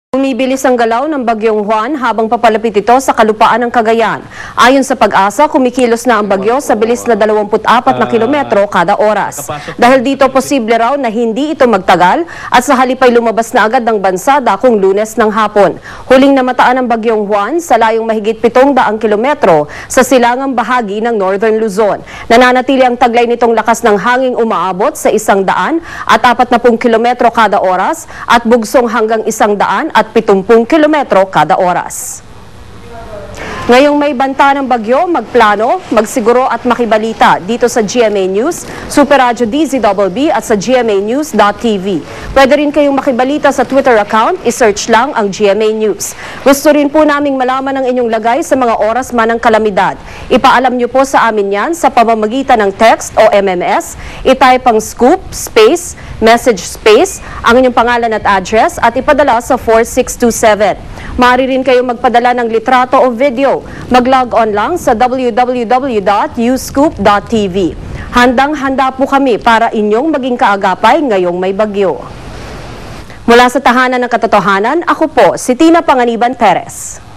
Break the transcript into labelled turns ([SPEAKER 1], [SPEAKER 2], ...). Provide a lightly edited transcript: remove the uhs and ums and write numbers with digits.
[SPEAKER 1] Bumibilis ang galaw ng Bagyong Juan habang papalapit ito sa kalupaan ng Cagayan. Ayon sa Pag-asa, kumikilos na ang bagyo sa bilis na 24 na kilometro kada oras. Dahil dito, posible raw na hindi ito magtagal at sa halip ay lumabas na agad ng bansa dakong Lunes ng hapon. Huling namataan ng Bagyong Juan sa layong mahigit 700 kilometro sa silangang bahagi ng Northern Luzon. Nananatili ang taglay nitong lakas ng hanging umaabot sa 100 at 40 kilometro kada oras at bugsong hanggang 100 at 70 kilometro kada oras. Ngayong may banta ng bagyo, magplano, magsiguro at makibalita dito sa GMA News, Super Radio DZBB at sa gmanews.tv. Pwede rin kayong makibalita sa Twitter account, isearch lang ang GMA News. Gusto rin po naming malaman ang inyong lagay sa mga oras man ng kalamidad. Ipaalam nyo po sa amin yan sa pamamagitan ng text o MMS. I-type ang scoop, space, message space, ang inyong pangalan at address at ipadala sa 4627. Maaari rin kayong magpadala ng litrato o video. Mag-log on lang sa www.uscoop.tv. Handang-handa po kami para inyong maging kaagapay ngayong may bagyo. Mula sa Tahanan ng Katotohanan, ako po si Tina Panganiban Perez.